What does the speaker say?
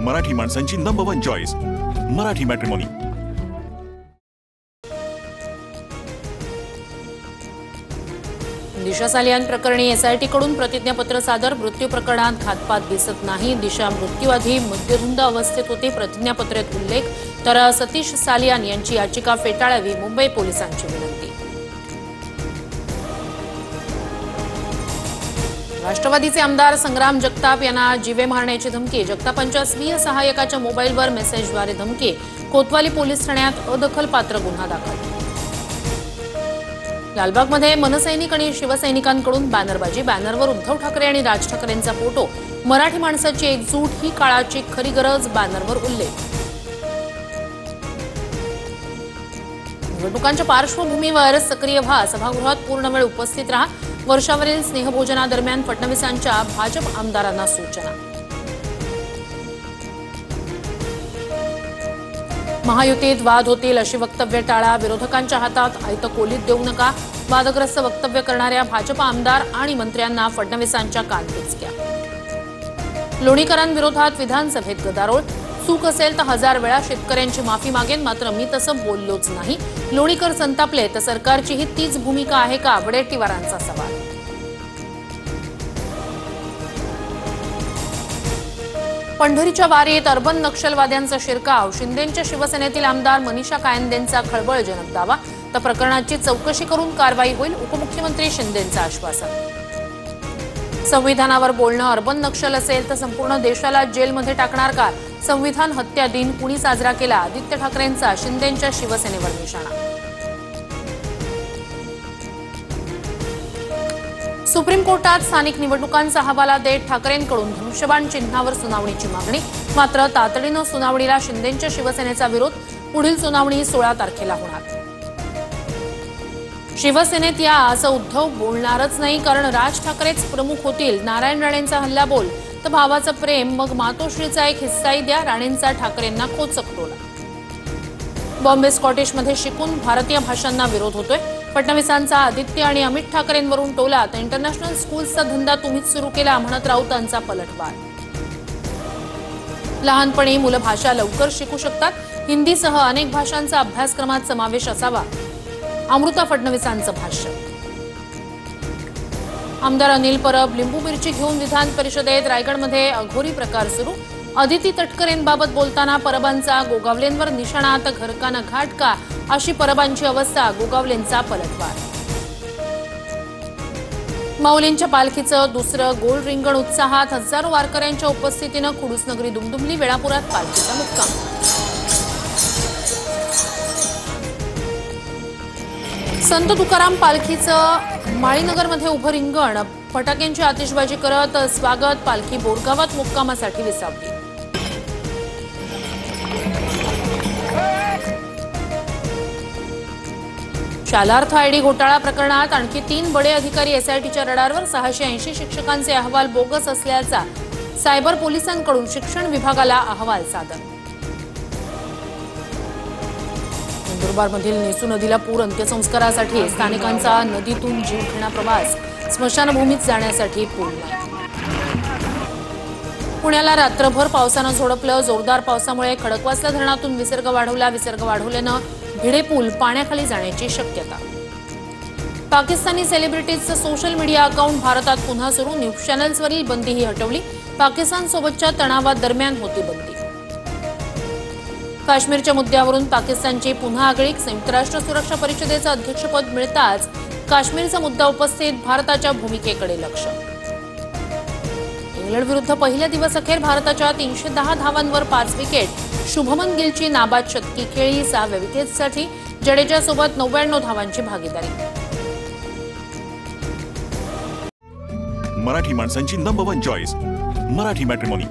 मराठी माणसांची number 1 choice Marathi matrimony. दिशा सालियान प्रकरणी SIT कडून प्रतिज्ञापत्र सादर। मृत्यू प्रकरणात घातपात दिसत नाही। दिशा मृत्यूआधी मद्यधुंद अवस्थेत होती, प्रतिज्ञापत्रात उल्लेख। तर सतीश सालियान यांची याचिका फेटाळावी, मुंबई पोलिसांची विनंती। राष्ट्रवादीचे आमदार संग्राम जगताप यांना जीवे मारण्याची धमकी। जगतापांच्या स्वीय सहाय्यकाच्या मोबाईलवर मेसेजद्वारे धमकी। कोतवाली पोलीस ठाण्यात अदखलपात्र गुन्हा दाखल। लालबागमध्ये मनसैनिक आणि शिवसैनिकांकडून बॅनरबाजी। बॅनरवर उद्धव ठाकरे आणि राज ठाकरेंचा फोटो। मराठी माणसाची एकजूट ही काळाची खरी गरज, बॅनरवर उल्लेख। निवडणुकांच्या पार्श्वभूमीवर सक्रिय व्हा, सभागृहात पूर्ण वेळ उपस्थित राहा। वर्षावरील स्नेहभोजनादरम्यान फडणवीसांच्या भाजप आमदारांना सूचना। महायुतीत वाद होतील अशी वक्तव्य टाळा। विरोधकांच्या हातात आयतं कोलीत देऊ नका। वादग्रस्त वक्तव्य करणाऱ्या भाजप आमदार आणि मंत्र्यांना फडणवीसांच्या कानपिचक्या। लोणीकरांविरोधात विधानसभेत गदारोळ। चूक असेल तर 1000 वेळा शेतकऱ्यांची माफी मागेन, मात्र मी तसं बोललोच नाही। लोणीकर संतापले तर सरकारचीही तीच भूमिका आहे का, वडेट्टीवारांचा सवाल। पंढरीच्या वारीत अर्बन नक्षलवाद्यांचा शिरकाव। शिंदेंच्या शिवसेनेतील आमदार मनीषा कायंदेंचा खळबळजनक दावा। तर प्रकरणाची चौकशी करून कारवाई होईल, उपमुख्यमंत्री शिंदेंचं आश्वासन। संविधानावर बोलणं अर्बन नक्षल असेल तर संपूर्ण देशाला जेलमध्ये टाकणार का? संविधान हत्या दिन कुणी साजरा केला? आदित्य ठाकरेंचा शिंदेंच्या शिवसेनेवर निशाणा। सुप्रीम कोर्टात स्थानिक निवडणुकांचा हवाला देत ठाकरेंकडून धनुष्यबाण चिन्हावर सुनावणीची मागणी। मात्र तातडीनं सुनावणीला शिंदेंच्या शिवसेनेचा विरोध। पुढील सुनावणी 16 तारखेला होणार। शिवसेनेत या असं उद्धव बोलणारच नाही, कारण राज ठाकरेच प्रमुख होतील। नारायण राणेंचा हल्ला बोल तर भावाचं प्रेम, मग मातोश्रीचा एक हिस्साही द्या, राणेंचा ठाकरेंना खोचक टोला। बॉम्बे स्कॉटिशमध्ये शिकून भारतीय भाषांना विरोध होतोय। फडणवीसांचा आदित्य आणि अमित ठाकरेंवरून टोला तर इंटरनॅशनल स्कूल्सचा धंदा तुम्हीच सुरू केला म्हणत राऊतांचा पलटवार। लहानपणी मुलं भाषा लवकर शिकू शकतात, हिंदीसह अनेक भाषांचा अभ्यासक्रमात समावेश असावा, अमृता फडणवीसांचं भाष्य। आमदार अनिल परब लिंबू मिरची घेऊन विधान परिषदेत। रायगडमध्ये अघोरी प्रकार सुरू। अदिती तटकरेंबाबत बोलताना परबांचा गोगावलेंवर निशाणा, तर घरकानं घाट का अशी परबांची अवस्था, गोगावलेंचा पलटवार। माऊलींच्या पालखीचं दुसरं गोल रिंगण उत्साहात। हजारो वारकऱ्यांच्या उपस्थितीनं खुडूसनगरी दुमदुमली। वेळापुरात पालखीचा मुक्काम। संत तुकाराम पालखीचं माळीनगरमध्ये उभं रिंगण। फटाक्यांची आतिषबाजी करत स्वागत। पालखी बोरगावात मुक्कामासाठी विसावली। शालार्थ आयडी घोटाळा प्रकरणात आणखी 3 बडे अधिकारी एसआयटीच्या रडारवर। 680 शिक्षकांचे अहवाल बोगस असल्याचा सायबर पोलिसांकडून शिक्षण विभागाला अहवाल सादर। नंदुरबारमधील नेसू नदीला पूर। अंत्यसंस्कारासाठी स्थानिकांचा नदीतून जीवघेणा प्रवास। स्मशानभूमीत जाण्यासाठी पूल नाही। पुण्याला रात्रभर पावसानं झोडपलं। जोरदार पावसामुळे खडकवासला धरणातून विसर्ग वाढवला। विसर्ग वाढवल्यानं भिडे पूल पाण्याखाली जाण्याची शक्यता। पाकिस्तानी सेलिब्रिटीजचं सोशल मीडिया अकाउंट भारतात पुन्हा सुरू। न्यूज चॅनल्सवरील बंदीही हटवली। पाकिस्तानसोबतच्या तणावादरम्यान होती बंदी। काश्मीरच्या मुद्द्यावरून पाकिस्तानची पुन्हा आगळीक। संयुक्त राष्ट्र सुरक्षा परिषदेचं अध्यक्षपद मिळताच काश्मीरचा मुद्दा उपस्थित। भारताच्या भूमिकेकडे लक्ष। इंग्लंड विरुद्ध पहिल्या दिवस अखेर भारताच्या 310 धावांवर 5 विकेट। शुभमन गिलची नाबाद शतकी खेळी। 6व्या विकेटसाठी जडेजासोबत 99 धावांची भागीदारी। मराठी माणसांची नंबर 1 चॉईस मराठी मॅट्रिमोनी।